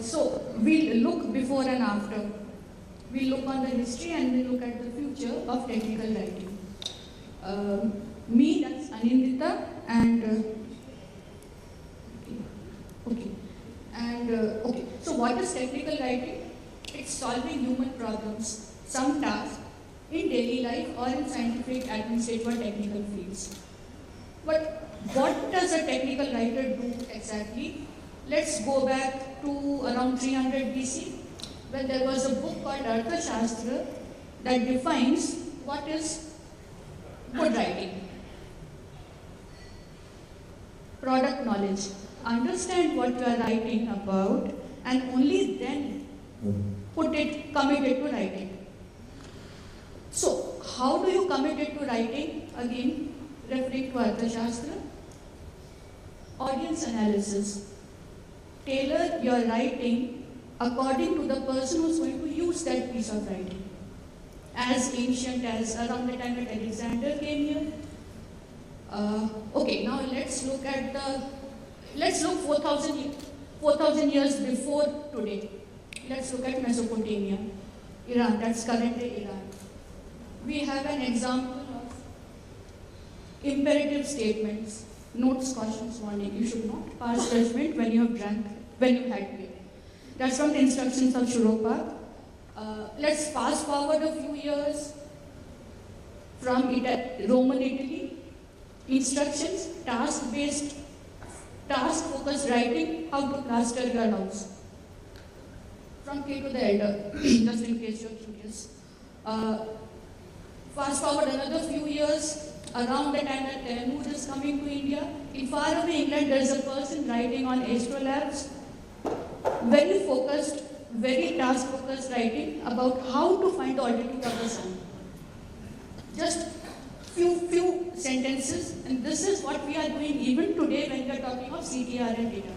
So we'll look before and after. We'll look on the history and we'll look at the future of technical writing. Me, that's Anindita, and okay. So what is technical writing? It's solving human problems, some tasks in daily life or in scientific, administrative, or technical fields. But what does a technical writer do exactly? Let's go back to around 300 BC, when there was a book called Arthashastra that defines what is good writing. Product knowledge. Understand what you are writing about and only then commit it to writing. So, how do you commit it to writing? Again, referring to Arthashastra. Audience analysis. Tailor your writing according to the person who is going to use that piece of writing. As ancient as around the time that Alexander came here. Okay, now let's look 4,000 years before today. Let's look at Mesopotamia, Iran, that's currently Iran. We have an example of imperative statements, notes, cautions, warning. You should not pass judgment when you have drank, when you had beer. That's from the instructions of Shuropa. Let's fast forward a few years from Roman Italy. Instructions, task-based, task-focused writing, how to plaster your house. From Cato the Elder, just in case you're curious. Fast forward another few years, around the time that Talmud is coming to India. In faraway England, there is a person writing on astrolabes, very focused, very task-focused writing about how to find the altitude of the sun. Just few sentences, and this is what we are doing even today when we are talking of CTR and data.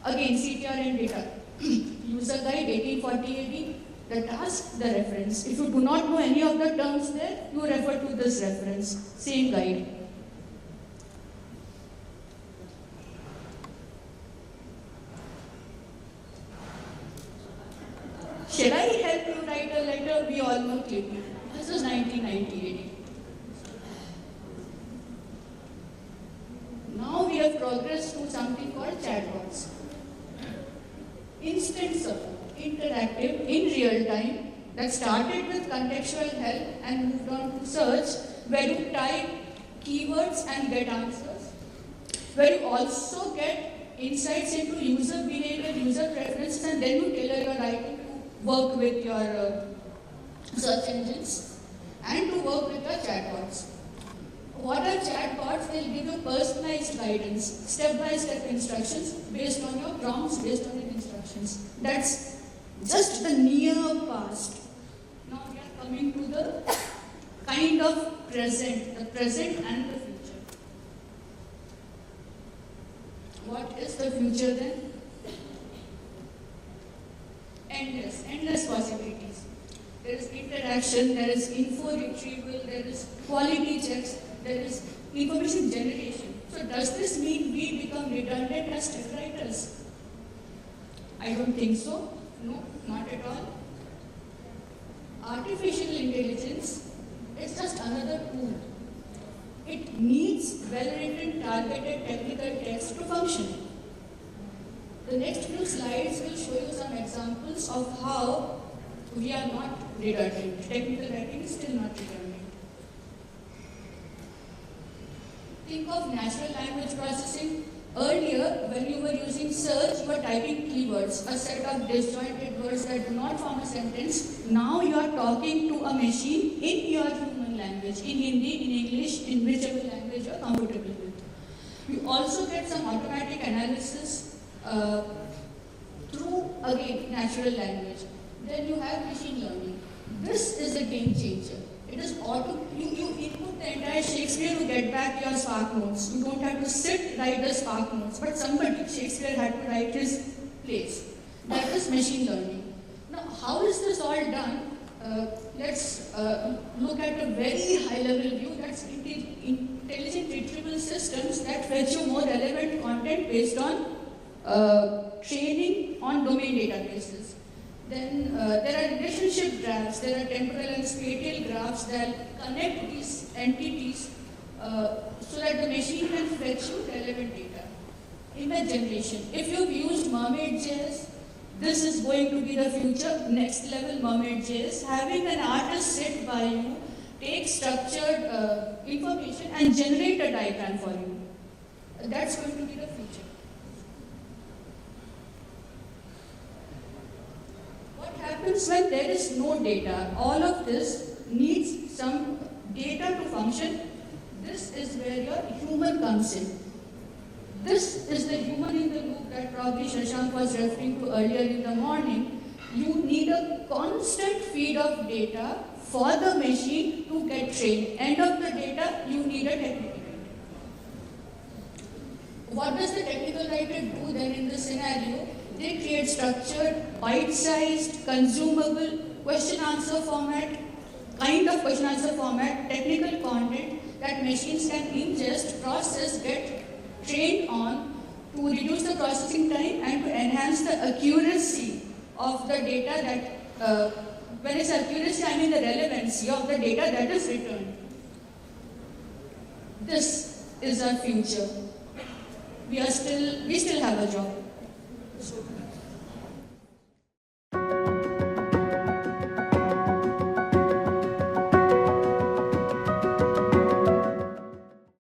Again, CTR and data. User guide 1840 AD, the task, the reference. If you do not know any of the terms there, you refer to this reference, same guide. Shall I help you write a letter? We all know clearly. This is 1990 AD. Now we have progressed to something called chatbots. Instant support, interactive, in real time, that started with contextual help and moved on to search, where you type keywords and get answers, where you also get insights into user behavior, user preferences, and then you tailor your writing to work with your search engines and to work with your chatbots. What are chatbots? They'll give you personalized guidance, step-by-step instructions based on your prompts, based on your instructions. That's just the near past. Now we are coming to the kind of present, the present and the future. What is the future then? Endless possibilities. There is interaction, there is info retrieval, there is quality checks, there is information generation. So does this mean we become redundant as script writers? I don't think so. No, not at all. Artificial intelligence is just another tool. It needs well-written, targeted technical text to function. The next few slides will show you some examples of how we are not redundant. Technical writing is still not redundant. Think of natural language processing. Earlier, when you were using search, you were typing keywords, a set of disjointed words that do not form a sentence. Now you are talking to a machine in your human language, in Hindi, in English, in whichever language you are comfortable with. You also get some automatic analysis through, again, natural language. Then you have machine learning. This is a game changer. It is you input the entire Shakespeare to get back your spark notes. You don't have to sit, write the spark notes, but somebody, Shakespeare, had to write his plays. That is machine learning. Now, how is this all done? Let's look at a very high-level view. That's intelligent retrieval systems that fetch you more relevant content based on training on domain databases. Then there are relationship graphs, there are temporal and spatial graphs that connect these entities so that the machine can fetch you relevant data. Image generation. If you've used Mermaid.js, this is going to be the future, next level Mermaid.js. Having an artist sit by you, take structured information and generate a diagram for you. That's going to be the future. What happens when there is no data? All of this needs some data to function. This is where your human comes in. This is the human in the loop that probably Shashank was referring to earlier in the morning. You need a constant feed of data for the machine to get trained. End of the data, you need a technical writer. What does the technical writer do then in this scenario? They create structured, bite-sized, consumable question-answer format, kind of question-answer format, technical content that machines can ingest, process, get trained on to reduce the processing time and to enhance the accuracy of the data that, when it's accuracy, I mean the relevancy of the data that is returned. This is our future. We still have a job.